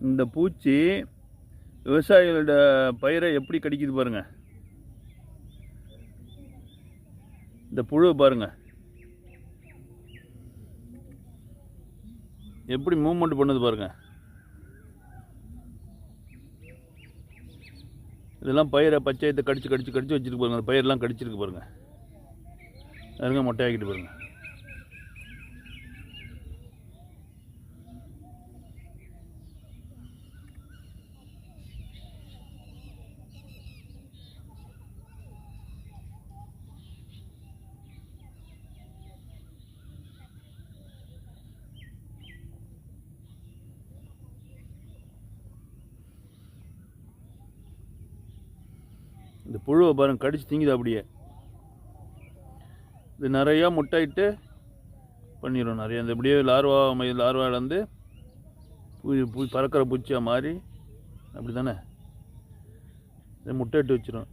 இந்த பூச்சி விவசாயிகளோட பயிரை எப்படி கடிக்குது பாருங்கள். இந்த புழுவை பாருங்கள் எப்படி மூவ்மெண்ட் பண்ணுது பாருங்கள். இதெல்லாம் பயிரை பச்சையத்தை கடிச்சு கடிச்சு கடிச்சு வச்சுருக்கு பாருங்கள். அந்த பயிரெலாம் கடிச்சிருக்கு பாருங்கள். அதுங்க மொட்டையாக்கிட்டு பாருங்கள். இந்த புழுவை பாருங்க கடிச்சு திங்குது அப்படியே. இது நிறையா முட்டையிட்டு பண்ணிடும். நிறைய இந்த இப்படியே லார்வாலேருந்து பறக்கிற பூச்சியாக மாறி அப்படி தானே இதை முட்டையிட்டு வச்சிடும்.